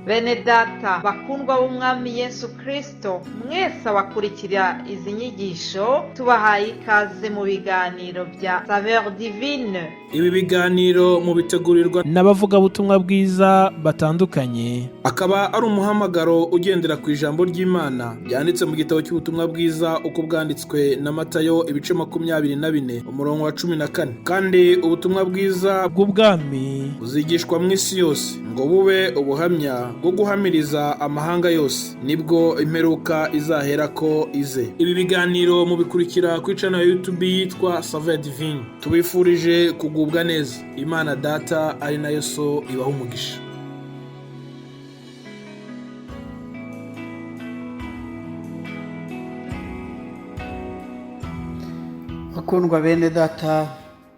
Bene data bakundwa b'umwami Yesu Kristo, mwese abakurikira izi nyigisho tubahaye ikaze mu biganiro bya Saveur Divine. Ibi biganiro mu bitegurirwa n'abavugabutumwa bwiza batandukanye, akaba ari umuhamagaro ugendera ku ijambo ry'Imana byanditse mu gitabo cy'ubutumwa bwiza uko bwanditswe na Matayo ibice 24 umurongo wa 14. Kandi ubutumwa bwiza bw'ubwami buzigishwa mu isi yose ngo bube ubuhamya bwo guhamiriza amahanga yose, nibwo imperuka izahera ko ize. Ibi biganiro mubikurikira ku channel ya YouTube yitwa Saveur Divine. Tubifurije kugubwa neza. Imana Data ari nayo So ibaha umugisha. Bakundwa bene data,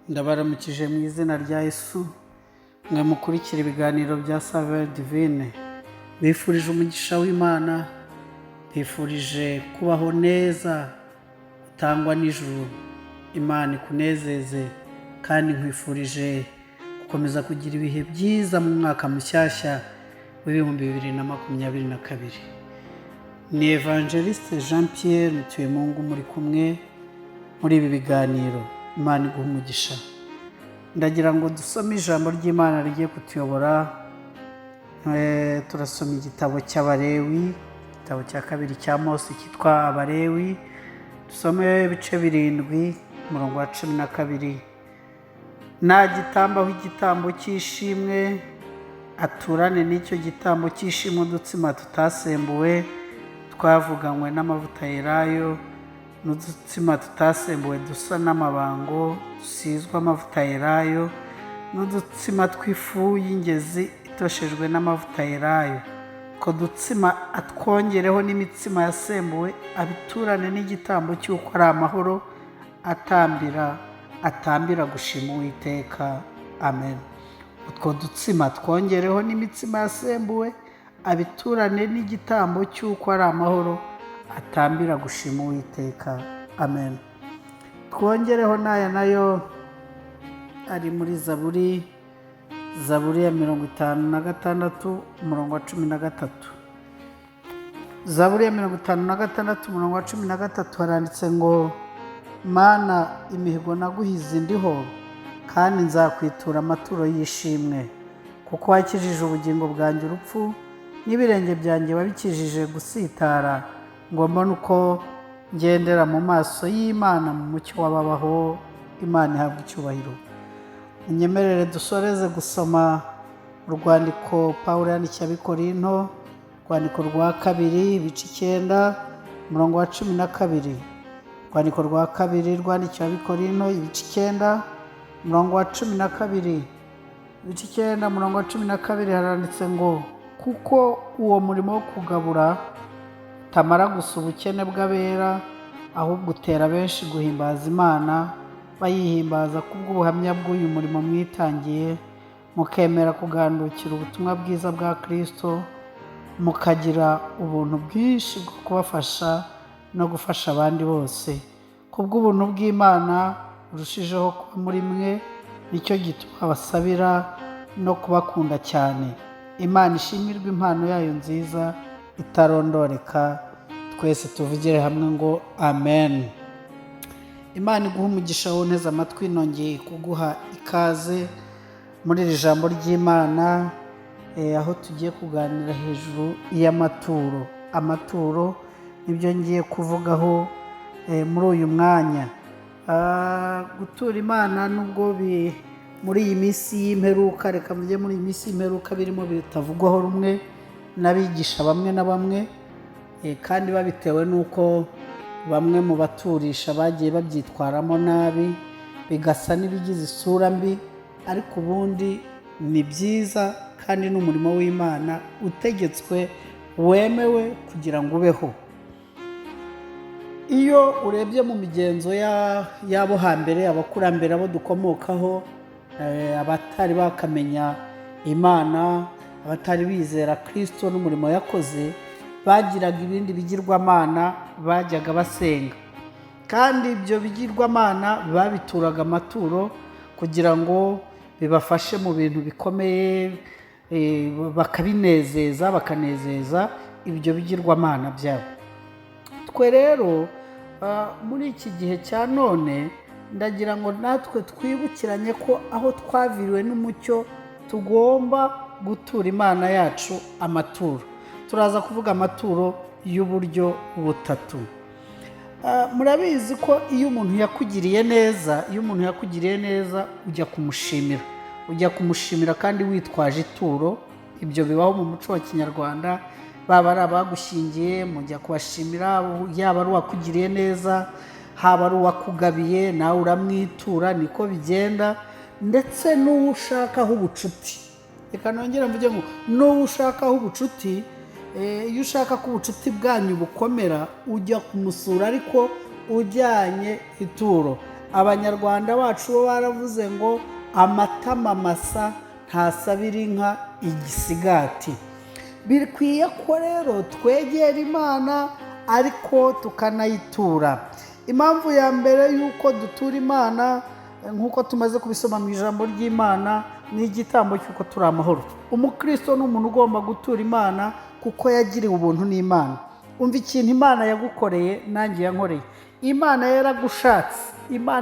ndabaramukije mu izina rya Yesu. Mwe mukurikira ibiganiro bya Saveur Divine, bifurije umugisha w'Imana, bifurije kubaho neza utangwa n'ijuru. Imana ikunezeze kandi nkwifurije gukomeza kugira ibihe byiza mu mwaka mushyashya w'2022. Ni Evangeliste Jean Pierre Mutuyemungu muri kumwe muri ibi biganiro. Imana iguha umugisha. Ndagira ngo dusome ijambo ry'Imana rigiye kutuyobora. Turasoma igitabo cy'Abalewi, igitabo cya kabiri cya Mose cyitwa Abalewi. Dusome ibice 7 umurongo wa 12. Nagitambaho igitambo cy'ishimwe, aturane n'icyo gitambo cy'ishimwe udutsima tutasembuwe twavuganywe n'amavuta yerayo, n'udutsima tutasembuwe dusa n'amabango dusizwe amavuta yerayo, n'udutsima tw'ifu y'ingezi itoshejwe n'amavuta yerayo. Ko dutsima atwongereho n'imitsima yasembuwe, abiturane n'igitambo cy'uko ari amahoro, atambira gushima Uwiteka. Amen. Utwo dutsima twongereho n'imitsima yasembuwe, abiturane n'igitambo cy'uko ari amahoro, atambira gushima Uwiteka. Amen. Twongereho n'aya nayo ari muri Zaburi ya 56 umurongo wa 13. Zaburi ya 56 umurongo wa 13 haranditse ngo, Mana imihigo naguhize ndiho, kandi nzakwitura amaturo y'ishimwe, kuko wakijije ubugingo bwanjye urupfu, n'ibirenge byanjye wabikijije gusitara, ngo mbone uko ngendera mu maso y'Imana mu mucyo w'ababaho. Imana ihabwa icyubahiro. Unyemerere dusoreze gusoma urwandiko Pawulo yandikiye Abikorinto, urwandiko rwa 2 ibice 9 umurongo wa 12. Urwandiko rwa 2 rwandikiwe Abikorinto ibice 9 umurongo wa 12. Ibice 9 umurongo wa 12 haranditse ngo, kuko uwo murimo wo kugabura utamara gusa ubukene bw'abera, ahubwo utera benshi guhimbaza Imana, bayihimbaza kubw'ubuhamya bw'uyu murimo mwitangiye, mukemera kugandukira ubutumwa bwiza bwa Kristo, mukagira ubuntu bwinshi bwo kubafasha no gufasha abandi bose. Kubw'ubuntu bw'Imana burushijeho kuba muri mwe, nicyo gituma basabira no kubakunda cyane. Imana ishimirwe impano yayo nziza itarondoreka. Twese tuvugire hamwe ngo amen. Imana iguha umugisha woneza amatwi. Nongeye kuguha ikaze muri iri jambo ry'Imana, aho tugiye kuganira hejuru y'amaturo. Amaturo nibyo ngiye kuvugaho muri uyu mwanya. Gutura Imana nubwo muri iyi minsi y'imperuka, reka mvuge muri iyi minsi y'imperuka, birimo bitavugwaho rumwe n'abigisha bamwe na bamwe, kandi babitewe n'uko bamwe mu baturisha bagiye babyitwaramo nabi, bigasa n'ibigize isura mbi. Ariko ubundi ni byiza kandi n'umurimo w'Imana utegetswe, wemewe kugira ngo ubeho. Iyo urebye mu migenzo y'abo hambere, abakurambere abo dukomokaho, abatari bakamenya Imana, abatari bizera Kristo n'umurimo yakoze, bagiraga ibindi bigirwamana bajyaga basenga, kandi ibyo bigirwamana babituraga amaturo kugira ngo bibafashe mu bintu bikomeye bakabinezeza, bakanezeza ibyo bigirwamana byabo. Twe rero muri iki gihe cya none ndagira ngo natwe twibukiranye ko aho twaviriwe n'umucyo tugomba gutura Imana yacu amaturo. Turaza kuvuga amaturo y'uburyo butatu. Murabizi ko iyo umuntu yakugiriye neza ujya kumushimira kandi witwaje ituro. Ibyo bibaho mu muco wa Kinyarwanda, baba ari abagushyingiye mujya kubashimira, yaba ari uwakugiriye neza, haba ari uwakugabiye nawe uramwitura, niko bigenda. Ndetse n'uwo ushakaho ubucuti, reka nongere mvuge ngo n'uwo ushakaho ubucuti, iyo ushaka ko ubucuti bwanyu bukomera ujya kumusura ariko ujyanye ituro. Abanyarwanda bacu bo baravuze ngo amatama masa ntasabira inka igisigati. Bikwiye ko rero twegera Imana ariko tukanayitura. Impamvu ya mbere y'uko dutura Imana nk'uko tumaze kubisoma mu ijambo ry'Imana ni igitambo cy'uko turi amahoro. Umukristo ni umuntu ugomba gutura Imana kuko yagiriwe ubuntu n'Imana. Umva ikintu Imana yagukoreye nanjye yankoreye. Imana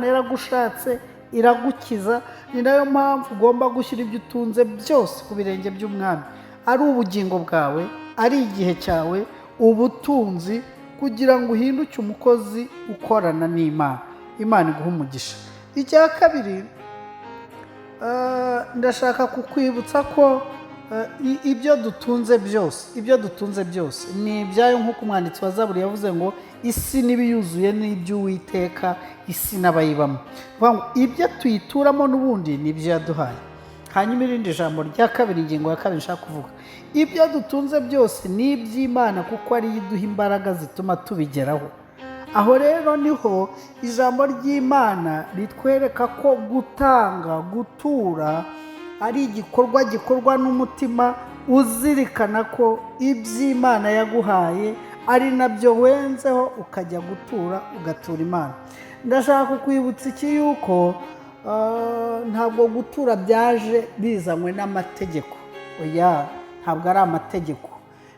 yaragushatse iragukiza. Ni nayo mpamvu ugomba gushyira ibyo utunze byose ku birenge by'Umwami, ari ubugingo bwawe, ari igihe cyawe, ubutunzi, kugira ngo uhinduke umukozi ukorana n'Imana. Imana iguha umugisha. Icya kabiri, ndashaka kukwibutsa ko ibyo dutunze byose ni ibyayo, nk'uko umwanditsi wa Zaburi yavuze ngo isi n'ibiyuzuye n'iby'Uwiteka, isi n'abayibamo. Ibyo tuyituramo n'ubundi ni ibyo yaduhaye. Hanyuma irindi jambo rya kabiri, ingingo ya kabiri nshaka kuvuga, ibyo dutunze byose ni iby'Imana kuko ariyo iduha imbaraga zituma tubigeraho. Aho rero niho ijambo ry'Imana ritwereka ko gutura ari igikorwa gikorwa n'umutima uzirikana ko iby'Imana yaguhaye ari nabyo wenzeho ukajya ugatura Imana. Ndashaka kukwibutsa iki yuko ntabwo gutura byaje bizanywe n'amategeko. Oya, ntabwo ari amategeko.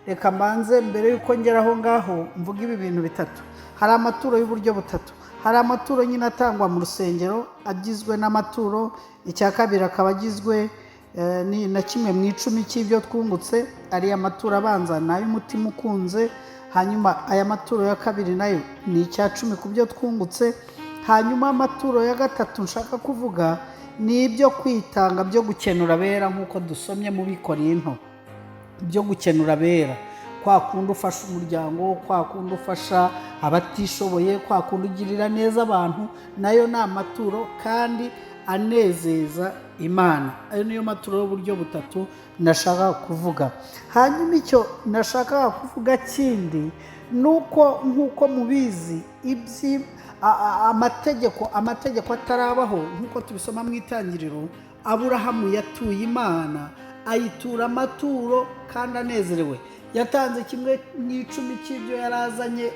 Reka mbanze mbere yuko ngera aho ngaho mvuga ibi bintu bitatu. Hari amaturo y'uburyo butatu. Hari amaturo nyine atangwa mu rusengero agizwe n'amaturo. Icya kabiri akaba agizwe na kimwe mu icumi cy'ibyo twungutse, ari amaturo abanza ni ay'umutima ukunze. Hanyuma aya maturo ya kabiri nayo ni icya cumi ku byo twungutse. Hanyuma amaturo ya gatatu nshaka kuvuga ni ibyo kwitanga byo gukenura abera, nk'uko dusomye mu Bikorinto, byo gukenura abera, kwa kundi ufasha umuryango, kwa kundi ufasha abatishoboye, kwa kundi ugirira neza abantu, nayo ni amaturo kandi anezeza Imana. Ayo niyo maturo y'uburyo butatu nashaka kuvuga. Hanyuma icyo nashaka kuvuga kindi nuko nk'uko mubizi amategeko atarabaho, nk'uko tubisoma mu Itangiriro, Aburahamu yatuye Imana, ayitura amaturo kandi anezerewe. Yatanze kimwe mu icumi cy'ibyo yarazanye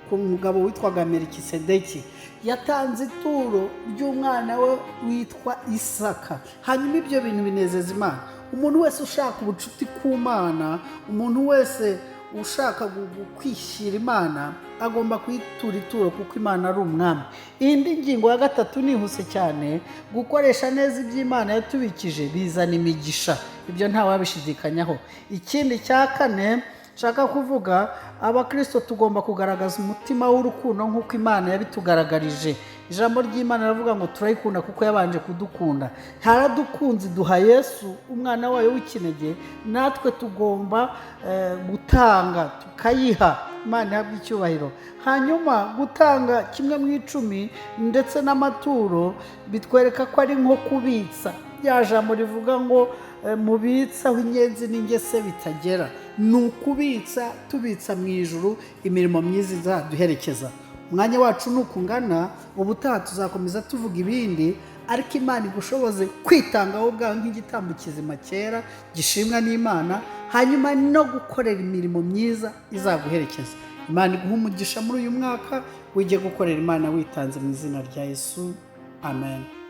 ku mugabo witwaga Melikisedeki. Yatanze ituro ry'umwana we witwa Isaka. Hanyuma ibyo bintu binezeza Imana. Umuntu wese ushaka ubucuti ku Mana, umuntu wese ushaka kwishyira Imana agomba kwitura ituro kuko Imana ari umwami. Indi ngingo ya gatatu nihuse cyane, gukoresha neza iby'Imana yatubikije bizana imigisha. Ibyo nta wabishidikanyaho. Ikindi cya kane nshaka kuvuga, abakristo tugomba kugaragaza umutima w'urukundo nk'uko Imana yabitugaragarije. Ijambo ry'Imana ravuga ngo turayikunda kuko yabanje kudukunda. Haradukunze duha Yesu umwana wayo w'ikinege, natwe tugomba gutanga tukayiha. Imana ihabwe icyubahiro. Hanyuma gutanga kimwe mu icumi ndetse n'amaturo bitwereka ko ari nko kubitsa. Rya jambo rivuga ngo mubitsa aho inyenzi n'ingese bitagera. Ni ukubitsa, tubitsa mu ijuru imirimo myiza izaduherekeza. Umwanya wacu nukungana, ubutaha tuzakomeza tuvuga ibindi, ariko Imana igushoboze kwitangaho ubwawe nk'igitambo kizima cyera gishimwa n'Imana, hanyuma no gukorera imirimo myiza izaguherekeza. Imana iguha umugisha muri uyu mwaka, ujye gukorera Imana witanze mu izina rya Yesu. Amen.